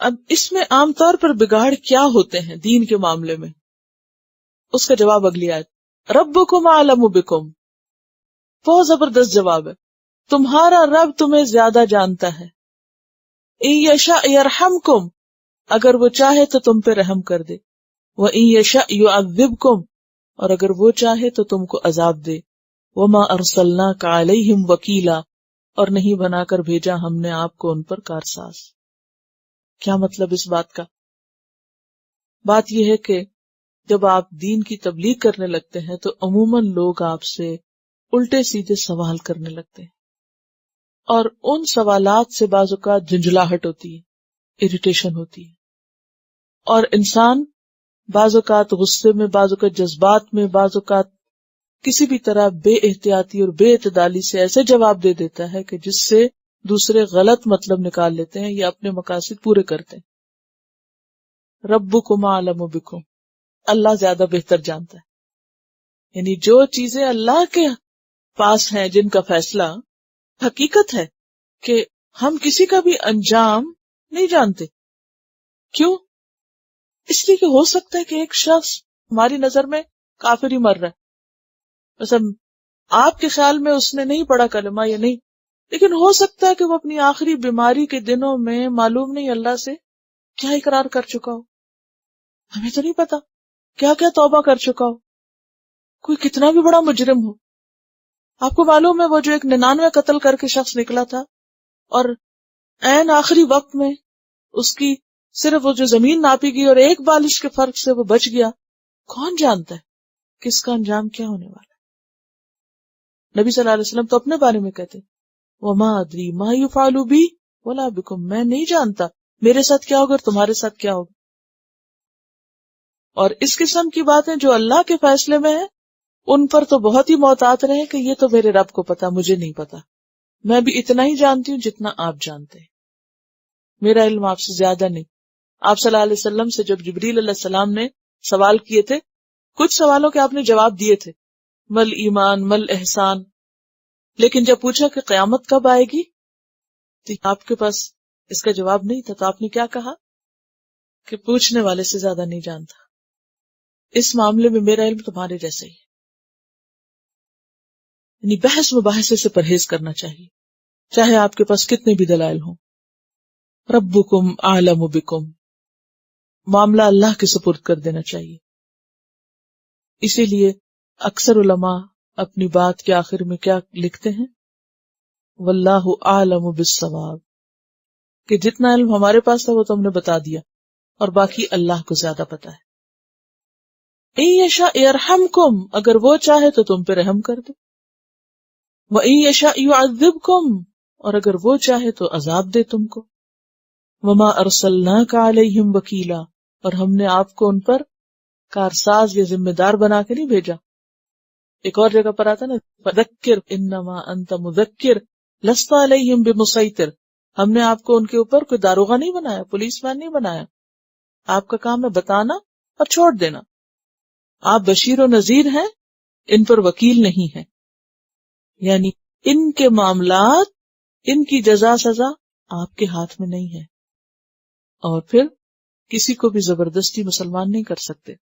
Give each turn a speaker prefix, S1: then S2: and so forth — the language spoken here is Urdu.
S1: اب اس میں عام طور پر بگاڑ کیا ہوتے ہیں دین کے معاملے میں؟ اس کا جواب اگلی آیت، ربکم اعلم بکم، بہت زبردست جواب ہے، تمہارا رب تمہیں زیادہ جانتا ہے، ان یشاء یرحمکم، اگر وہ چاہے تو تم پہ رحم کر دے، وان یشاء یعذبکم، اور اگر وہ چاہے تو تم کو عذاب دے، وما ارسلناک علیہم وکیلا، اور نہیں بنا کر بھیجا ہم نے آپ کو ان پر کارساز۔ کیا مطلب اس بات کا؟ بات یہ ہے کہ جب آپ دین کی تبلیغ کرنے لگتے ہیں تو عموماً لوگ آپ سے الٹے سیدھے سوال کرنے لگتے ہیں، اور ان سوالات سے بعض اوقات جھنجھلاہٹ ہوتی ہے، اریٹیشن ہوتی ہے، اور انسان بعض اوقات غصے میں، بعض اوقات جذبات میں، بعض اوقات کسی بھی طرح بے احتیاطی اور بے اعتدالی سے ایسے جواب دے دیتا ہے کہ جس سے دوسرے غلط مطلب نکال لیتے ہیں یا اپنے مقاصد پورے کرتے ہیں۔ ربکم اعلم بکم، اللہ زیادہ بہتر جانتا ہے، یعنی جو چیزیں اللہ کے پاس ہیں جن کا فیصلہ، حقیقت ہے کہ ہم کسی کا بھی انجام نہیں جانتے۔ کیوں؟ اس لیے کہ ہو سکتا ہے کہ ایک شخص ہماری نظر میں کافر ہی مر رہا ہے، مثلا آپ کے خیال میں اس نے نہیں پڑھا کلمہ یا نہیں، لیکن ہو سکتا ہے کہ وہ اپنی آخری بیماری کے دنوں میں معلوم نہیں اللہ سے کیا اقرار کر چکا ہو، ہمیں تو نہیں پتا کیا کیا توبہ کر چکا ہو، کوئی کتنا بھی بڑا مجرم ہو۔ آپ کو معلوم ہے وہ جو ایک 99 قتل کر کے شخص نکلا تھا اور عین آخری وقت میں اس کی صرف وہ جو زمین ناپی گئی اور ایک بالش کے فرق سے وہ بچ گیا، کون جانتا ہے کہ اس کا انجام کیا ہونے والا ہے؟ نبی صلی اللہ علیہ وسلم تو اپنے بارے میں کہتے وما ادری ما یفعل بی ولا بکم، میں نہیں جانتا میرے ساتھ کیا ہوگا اور تمہارے ساتھ کیا ہوگا۔ اور اس قسم کی باتیں جو اللہ کے فیصلے میں ہیں ان پر تو بہت ہی محتاط رہیں کہ یہ تو میرے رب کو پتا، مجھے نہیں پتا، میں بھی اتنا ہی جانتی ہوں جتنا آپ جانتے ہیں، میرا علم آپ سے زیادہ نہیں۔ آپ صلی اللہ علیہ وسلم سے جب جبریل علیہ السلام نے سوال کیے تھے، کچھ سوالوں کے آپ نے جواب دیے تھے، مل ایمان مل احسان، لیکن جب پوچھا کہ قیامت کب آئے گی تو آپ کے پاس اس کا جواب نہیں تھا، تو آپ نے کیا کہا کہ پوچھنے والے سے زیادہ نہیں جانتا۔ اس معاملے میں میرا علم تمہارے جیسا ہی ہے، یعنی بحث مباحثے سے پرہیز کرنا چاہیے، چاہے آپ کے پاس کتنے بھی دلائل ہوں۔ ربکم اعلم بکم، معاملہ اللہ کے سپرد کر دینا چاہیے۔ اسی لیے اکثر علماء اپنی بات کے آخر میں کیا لکھتے ہیں؟ واللہ اعلم بالصواب، کہ جتنا علم ہمارے پاس تھا وہ تو ہم نے بتا دیا اور باقی اللہ کو زیادہ پتا ہے۔ ان یشاء یرحمکم، اگر وہ چاہے تو تم پہ رحم کر دے، وان یشاء یعذبکم، اور اگر وہ چاہے تو عذاب دے تم کو، وما ارسلناک علیہم وکیلا، اور ہم نے آپ کو ان پر کارساز یا ذمہ دار بنا کے نہیں بھیجا۔ ایک اور جگہ پر آتا نا فذکر انما انت مذکر لست علیہم بمسیطر، ہم نے آپ کو ان کے اوپر کوئی داروغہ نہیں بنایا، پولیس مین نہیں بنایا، آپ کا کام ہے بتانا اور چھوڑ دینا، آپ بشیر و نذیر ہیں، ان پر وکیل نہیں ہے، یعنی ان کے معاملات، ان کی جزا سزا آپ کے ہاتھ میں نہیں ہے، اور پھر کسی کو بھی زبردستی مسلمان نہیں کر سکتے۔